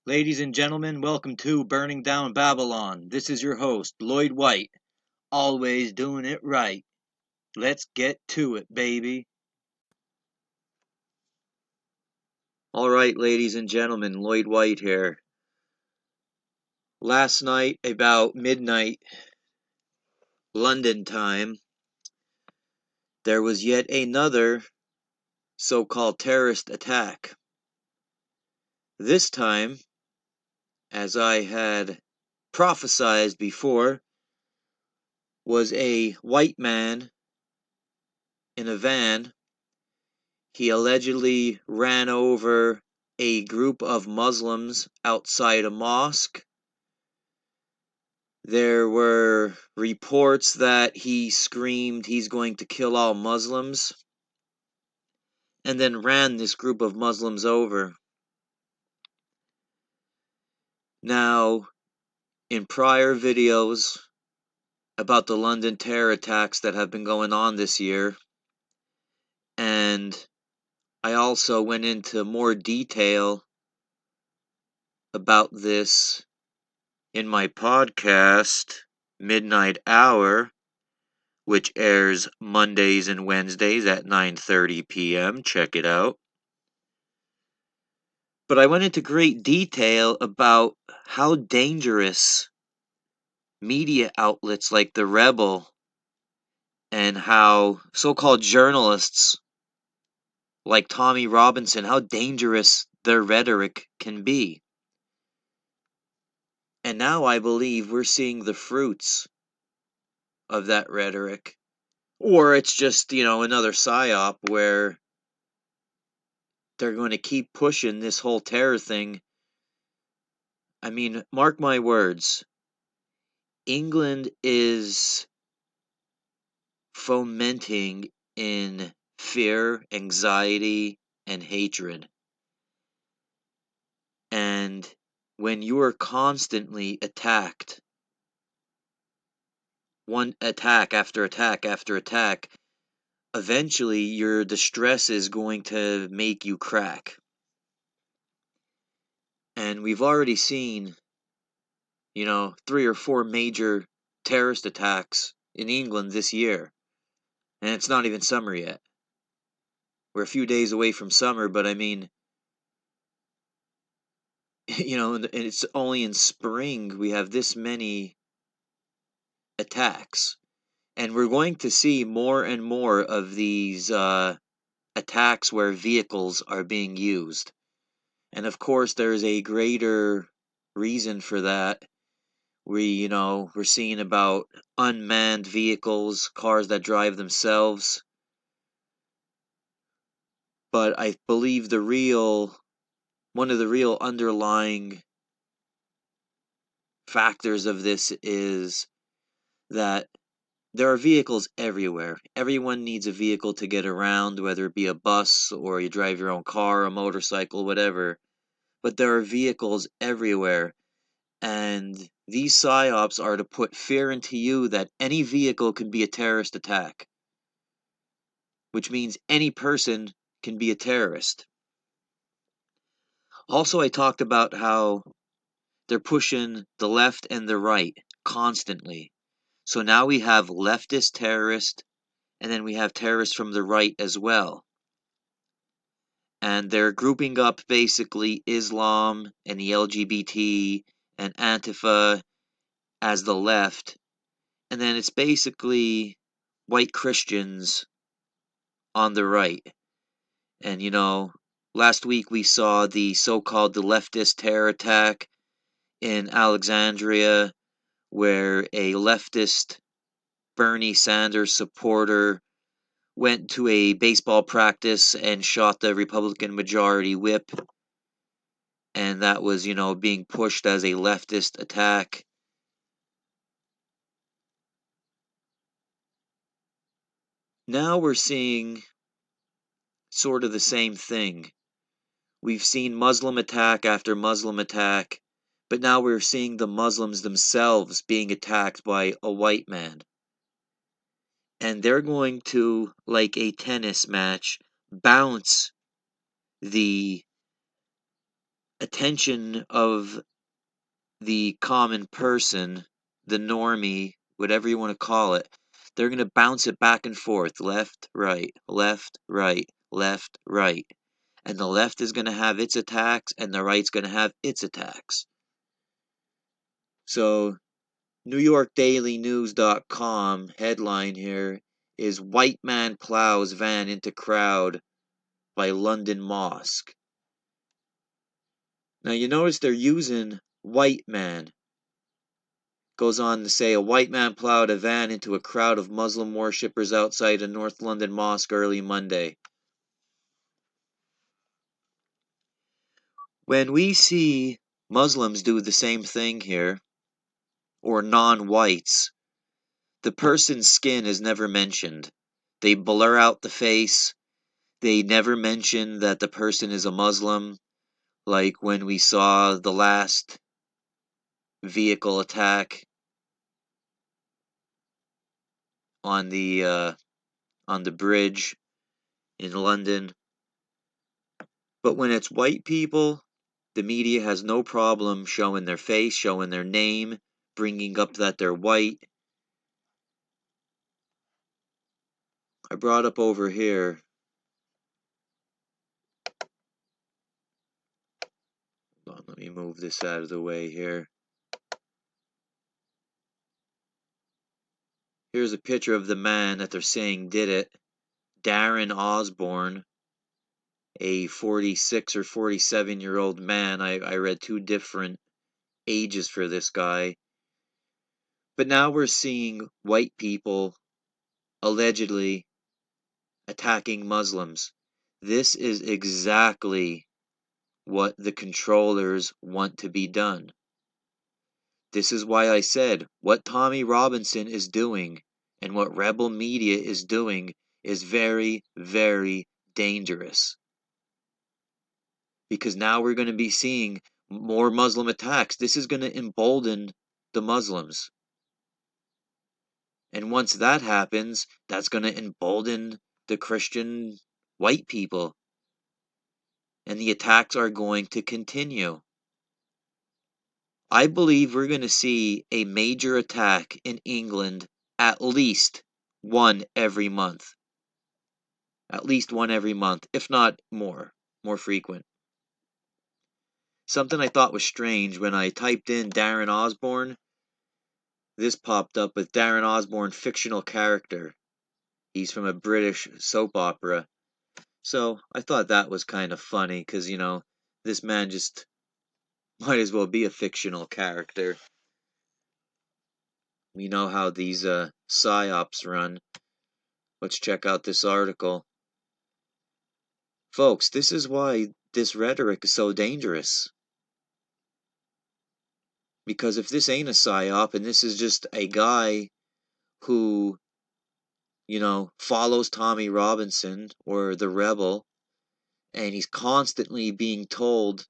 Ladies and gentlemen, welcome to Burning Down Babylon. This is your host, Lloyd White, always doing it right. Let's get to it, baby. Alright, ladies and gentlemen, Lloyd White here. Last night, about midnight, London time, there was yet another so-called terrorist attack. This time, as I had prophesied before, was a white man in a van. He allegedly ran over a group of Muslims outside a mosque. There were reports that he screamed he's going to kill all Muslims, and then ran this group of Muslims over. Now, in prior videos about the London terror attacks that have been going on this year, and I also went into more detail about this in my podcast, Midnight Hour, which airs Mondays and Wednesdays at 9:30 p.m. Check it out. But I went into great detail about how dangerous media outlets like The Rebel and how so-called journalists like Tommy Robinson, how dangerous their rhetoric can be. And now I believe we're seeing the fruits of that rhetoric. Or it's just, another psyop where they're going to keep pushing this whole terror thing. I mean, mark my words. England is fomenting in fear, anxiety, and hatred. And when you are constantly attacked, one attack after attack after attack, eventually your distress is going to make you crack. And we've already seen, 3 or 4 major terrorist attacks in England this year. And it's not even summer yet. We're a few days away from summer, but I mean, and it's only in spring we have this many attacks. And we're going to see more and more of these attacks where vehicles are being used. And of course, there's a greater reason for that. We're seeing about unmanned vehicles, cars that drive themselves. But I believe one of the real underlying factors of this is that there are vehicles everywhere. Everyone needs a vehicle to get around, whether it be a bus or you drive your own car, a motorcycle, whatever. But there are vehicles everywhere. And these psyops are to put fear into you that any vehicle can be a terrorist attack. Which means any person can be a terrorist. Also, I talked about how they're pushing the left and the right constantly. So now we have leftist terrorists, and then we have terrorists from the right as well. And they're grouping up basically Islam and the LGBT and Antifa as the left. And then it's basically white Christians on the right. And last week we saw the so-called the leftist terror attack in Alexandria, where a leftist Bernie Sanders supporter went to a baseball practice and shot the Republican majority whip. And that was, being pushed as a leftist attack. Now we're seeing sort of the same thing. We've seen Muslim attack after Muslim attack, but now we're seeing the Muslims themselves being attacked by a white man. And they're going to, like a tennis match, bounce the attention of the common person, the normie, whatever you want to call it, they're going to bounce it back and forth, left, right, left, right, left, right. And the left is going to have its attacks, and the right's going to have its attacks. So, NewYorkDailyNews.com headline here is White Man Plows Van into Crowd by London Mosque. Now, you notice they're using white man. Goes on to say a white man plowed a van into a crowd of Muslim worshippers outside a North London mosque early Monday. When we see Muslims do the same thing here, or non-whites, the person's skin is never mentioned. They blur out the face. They never mention that the person is a Muslim, like when we saw the last vehicle attack on the bridge in London. But when it's white people, the media has no problem showing their face, showing their name, bringing up that they're white. I brought up over here. Hold on, let me move this out of the way here. Here's a picture of the man that they're saying did it. Darren Osborne, a 46 or 47-year-old man. I read two different ages for this guy. But now we're seeing white people allegedly attacking Muslims. This is exactly what the controllers want to be done. This is why I said what Tommy Robinson is doing and what rebel media is doing is very, very dangerous. Because now we're going to be seeing more Muslim attacks. This is going to embolden the Muslims. And once that happens, that's going to embolden the Christian white people. And the attacks are going to continue. I believe we're going to see a major attack in England, at least one every month. At least one every month, if not more frequent. Something I thought was strange when I typed in Darren Osborne, this popped up with Darren Osborne fictional character. He's from a British soap opera. So I thought that was kind of funny because, this man just might as well be a fictional character. We know how these psyops run. Let's check out this article. Folks, this is why this rhetoric is so dangerous. Because if this ain't a psyop and this is just a guy who, follows Tommy Robinson or the rebel, and he's constantly being told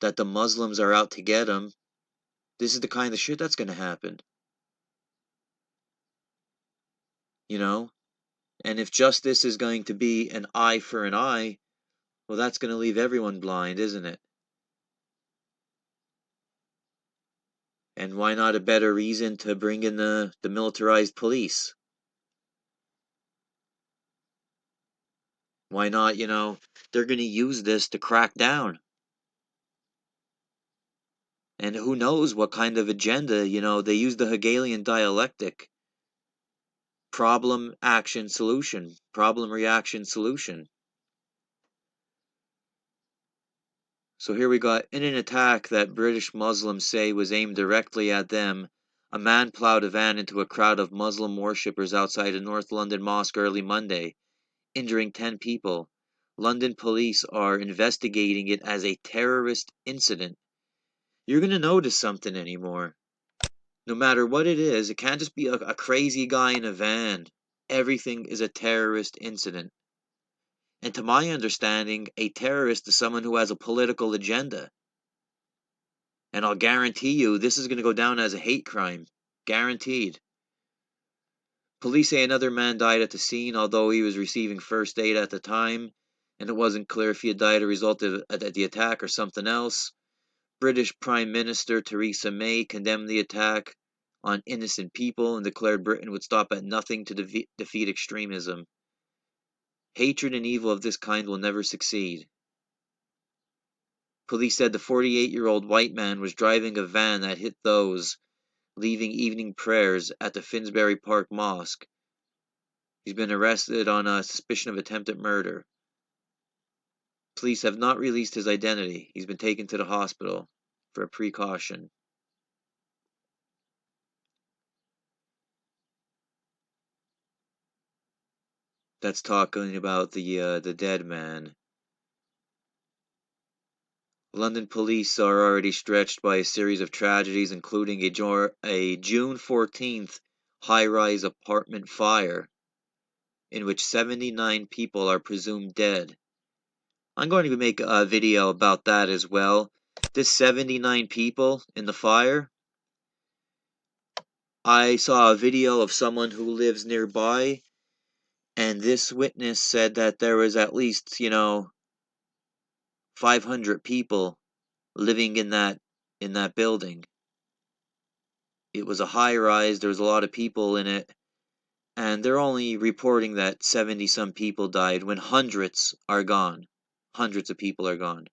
that the Muslims are out to get him, this is the kind of shit that's going to happen. And if justice is going to be an eye for an eye, well, that's going to leave everyone blind, isn't it? And why not a better reason to bring in the militarized police? Why not, they're going to use this to crack down. And who knows what kind of agenda, they use the Hegelian dialectic. Problem, action, solution. Problem, reaction, solution. So here we got, in an attack that British Muslims say was aimed directly at them, a man plowed a van into a crowd of Muslim worshippers outside a North London mosque early Monday, injuring 10 people. London police are investigating it as a terrorist incident. You're going to notice something anymore. No matter what it is, it can't just be a crazy guy in a van. Everything is a terrorist incident. And to my understanding, a terrorist is someone who has a political agenda. And I'll guarantee you, this is going to go down as a hate crime. Guaranteed. Police say another man died at the scene, although he was receiving first aid at the time, and it wasn't clear if he had died as a result of the attack or something else. British Prime Minister Theresa May condemned the attack on innocent people and declared Britain would stop at nothing to defeat extremism. Hatred and evil of this kind will never succeed. Police said the 48-year-old white man was driving a van that hit those leaving evening prayers at the Finsbury Park Mosque. He's been arrested on a suspicion of attempted murder. Police have not released his identity. He's been taken to the hospital for a precaution. That's talking about the dead man. London police are already stretched by a series of tragedies, including a June 14th high-rise apartment fire in which 79 people are presumed dead. I'm going to make a video about that as well. This 79 people in the fire, I saw a video of someone who lives nearby, and this witness said that there was at least, 500 people living in that building. It was a high rise, there was a lot of people in it, and they're only reporting that 70 some people died when hundreds are gone. Hundreds of people are gone.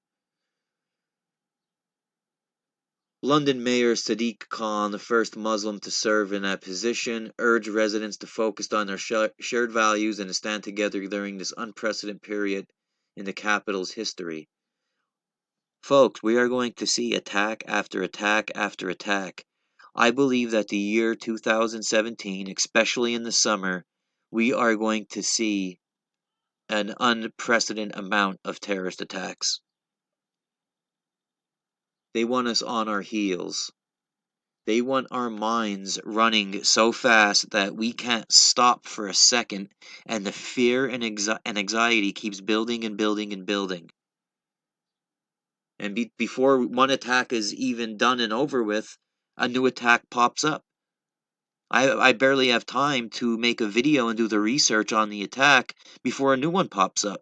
London Mayor Sadiq Khan, the first Muslim to serve in that position, urged residents to focus on their shared values and to stand together during this unprecedented period in the capital's history. Folks, we are going to see attack after attack after attack. I believe that the year 2017, especially in the summer, we are going to see an unprecedented amount of terrorist attacks. They want us on our heels. They want our minds running so fast that we can't stop for a second, and the fear and anxiety keeps building and building and building. And before one attack is even done and over with, a new attack pops up. I barely have time to make a video and do the research on the attack before a new one pops up.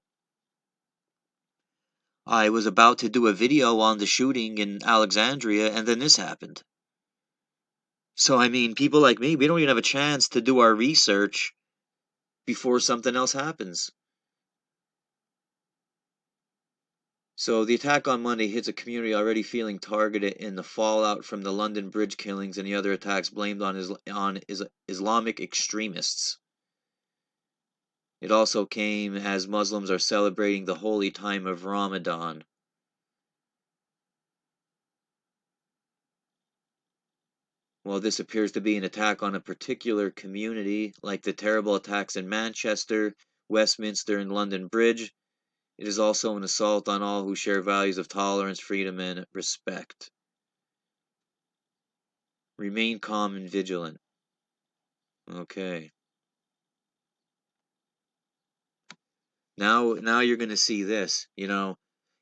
I was about to do a video on the shooting in Alexandria, and then this happened. So, I mean, people like me, we don't even have a chance to do our research before something else happens. So, the attack on Monday hits a community already feeling targeted in the fallout from the London Bridge killings and the other attacks blamed on Islamic extremists. It also came as Muslims are celebrating the holy time of Ramadan. While this appears to be an attack on a particular community, like the terrible attacks in Manchester, Westminster, and London Bridge, it is also an assault on all who share values of tolerance, freedom, and respect. Remain calm and vigilant. Okay. Now you're going to see this.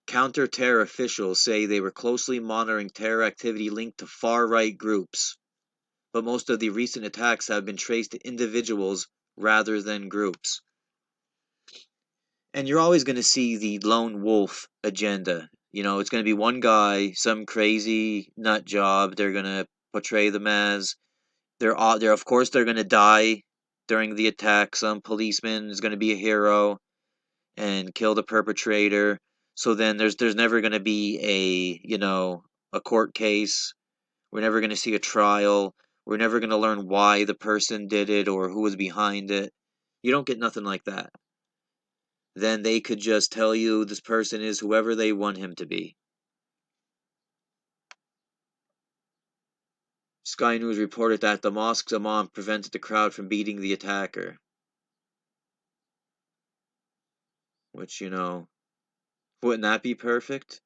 Counter-terror officials say they were closely monitoring terror activity linked to far-right groups, but most of the recent attacks have been traced to individuals rather than groups. And you're always going to see the lone wolf agenda. It's going to be one guy, some crazy nut job. They're going to portray them as they're of course they're going to die during the attack. Some policeman is going to be a hero and kill the perpetrator. So then there's never going to be a court case. We're never going to see a trial. We're never going to learn why the person did it or who was behind it. You don't get nothing like that. Then they could just tell you this person is whoever they want him to be. Sky News reported that the mosque's imam prevented the crowd from beating the attacker. Which, wouldn't that be perfect?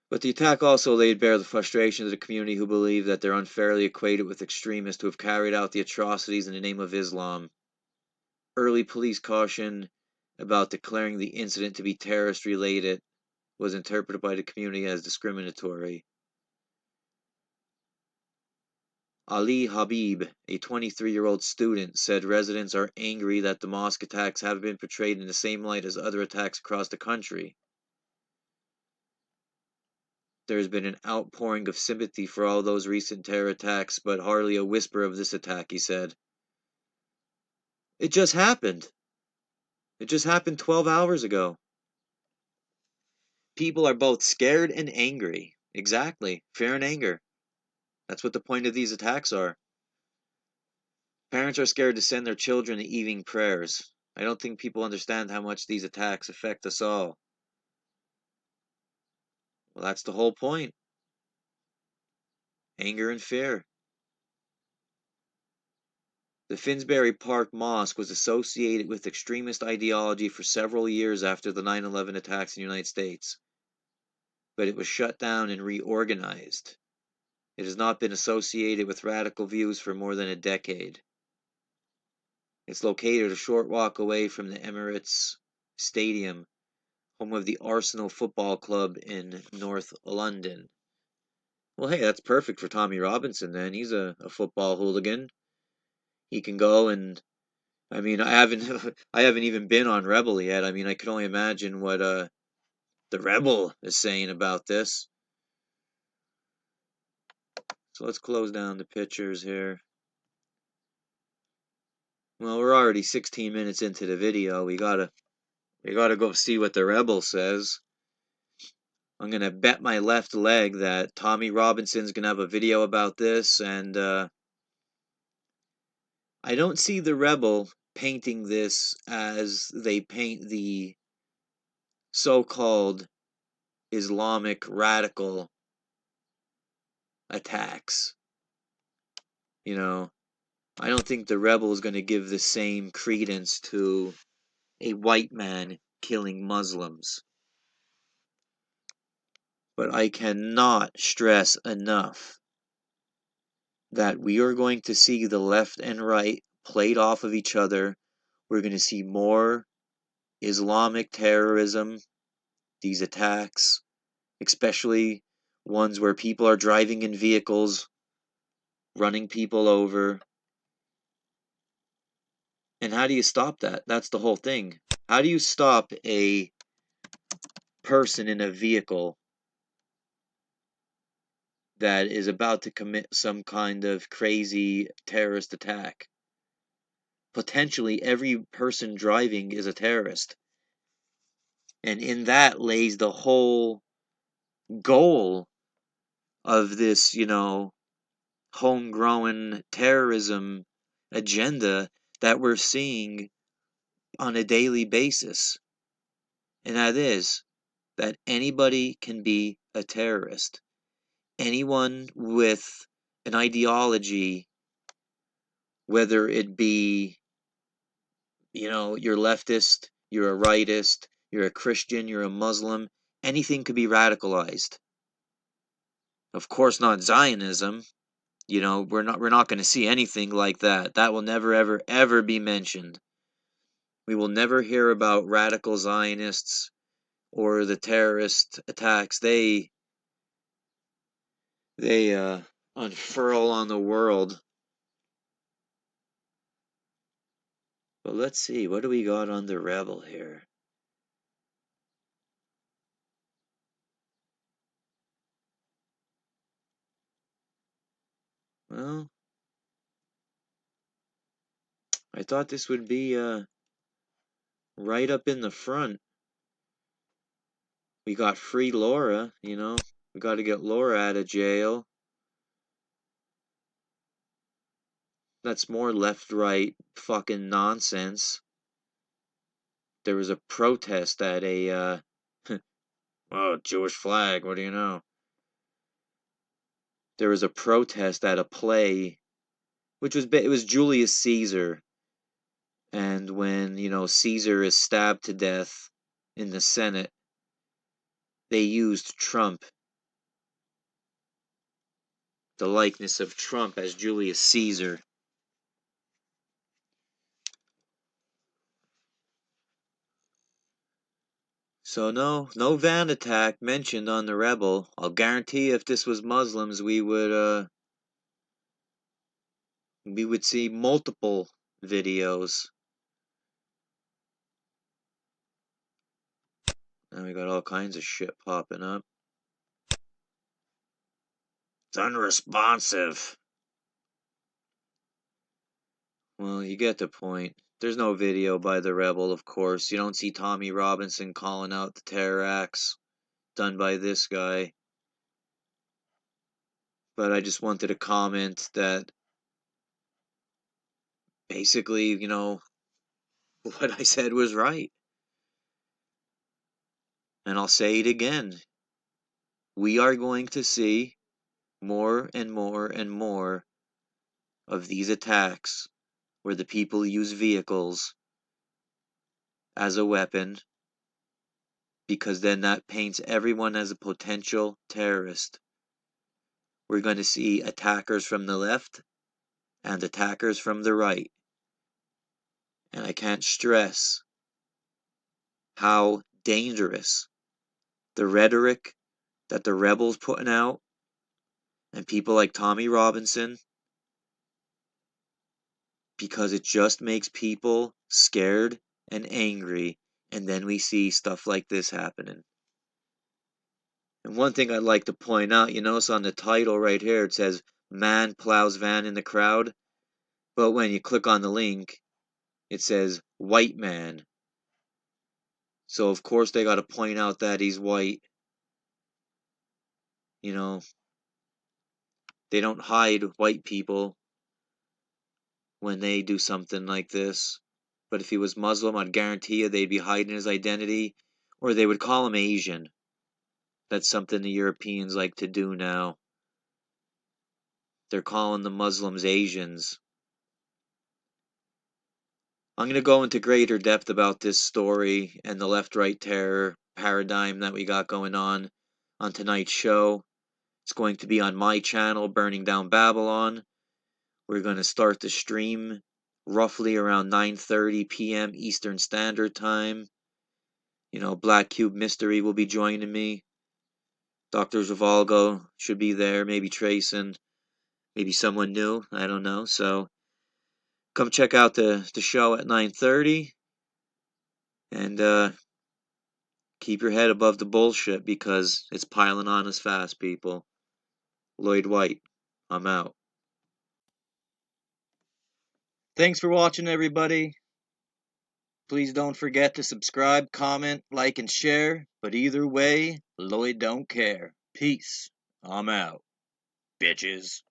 But the attack also laid bare the frustration of the community who believe that they're unfairly equated with extremists who have carried out the atrocities in the name of Islam. Early police caution about declaring the incident to be terrorist-related was interpreted by the community as discriminatory. Ali Habib, a 23-year-old student, said residents are angry that the mosque attacks have been portrayed in the same light as other attacks across the country. There's been an outpouring of sympathy for all those recent terror attacks, but hardly a whisper of this attack, he said. It just happened. It just happened 12 hours ago. People are both scared and angry. Exactly. Fear and anger. That's what the point of these attacks are. Parents are scared to send their children to evening prayers. I don't think people understand how much these attacks affect us all. Well, that's the whole point. Anger and fear. The Finsbury Park Mosque was associated with extremist ideology for several years after the 9/11 attacks in the United States, but it was shut down and reorganized. It has not been associated with radical views for more than a decade. It's located a short walk away from the Emirates Stadium, home of the Arsenal Football Club in North London. Well, hey, that's perfect for Tommy Robinson then. He's a football hooligan. He can go and I mean, I haven't I haven't even been on Rebel yet. I mean, I can only imagine what the Rebel is saying about this. So let's close down the pictures here. Well, we're already 16 minutes into the video. We gotta go see what the Rebel says. I'm gonna bet my left leg that Tommy Robinson's gonna have a video about this, and I don't see the Rebel painting this as they paint the so-called Islamic radical attacks. You know, I don't think the Rebel is going to give the same credence to a white man killing Muslims. But I cannot stress enough that we are going to see the left and right played off of each other. We're going to see more Islamic terrorism, these attacks, especially ones where people are driving in vehicles, running people over. And how do you stop that? That's the whole thing. How do you stop a person in a vehicle that is about to commit some kind of crazy terrorist attack? Potentially every person driving is a terrorist. And in that lays the whole goal of this, homegrown terrorism agenda that we're seeing on a daily basis. And that is that anybody can be a terrorist. Anyone with an ideology, whether it be, you're leftist, you're a rightist, you're a Christian, you're a Muslim, anything could be radicalized. Of course not Zionism. We're not going to see anything like that. That will never ever ever be mentioned. We will never hear about radical Zionists or the terrorist attacks they unfurl on the world. But let's see, what do we got on the Rebel here? Well, I thought this would be right up in the front. We got free Laura, We got to get Laura out of jail. That's more left-right fucking nonsense. There was a protest at a oh, Jewish flag, what do you know? There was a protest at a play, it was Julius Caesar. And when, Caesar is stabbed to death in the Senate, they used Trump, the likeness of Trump as Julius Caesar. So no van attack mentioned on the Rebel. I'll guarantee if this was Muslims, we would see multiple videos. And we got all kinds of shit popping up. It's unresponsive. Well, you get the point. There's no video by the rebel, of course. You don't see Tommy Robinson calling out the terror acts done by this guy. But I just wanted to comment that basically, what I said was right. And I'll say it again. We are going to see more and more and more of these attacks where the people use vehicles as a weapon, because then that paints everyone as a potential terrorist. We're going to see attackers from the left and attackers from the right. And I can't stress how dangerous the rhetoric that the rebels putting out and people like Tommy Robinson, because it just makes people scared and angry, and then we see stuff like this happening. And one thing I'd like to point out, you notice on the title right here, it says man plows van in the crowd, but when you click on the link, it says white man. So of course they got to point out that he's white. They don't hide white people when they do something like this. But if he was Muslim, I'd guarantee you they'd be hiding his identity, or they would call him Asian. That's something the Europeans like to do now. They're calling the Muslims Asians. I'm going to go into greater depth about this story and the left-right terror paradigm that we got going on tonight's show. It's going to be on my channel, Burning Down Babylon. We're going to start the stream roughly around 9:30 p.m. Eastern Standard Time. Black Cube Mystery will be joining me. Dr. Zhivalgo should be there, maybe Trayson, maybe someone new, I don't know. So come check out the show at 9:30 and keep your head above the bullshit because it's piling on us fast, people. Lloyd White, I'm out. Thanks for watching, everybody. Please don't forget to subscribe, comment, like, and share. But either way, Lloyd don't care. Peace. I'm out, bitches.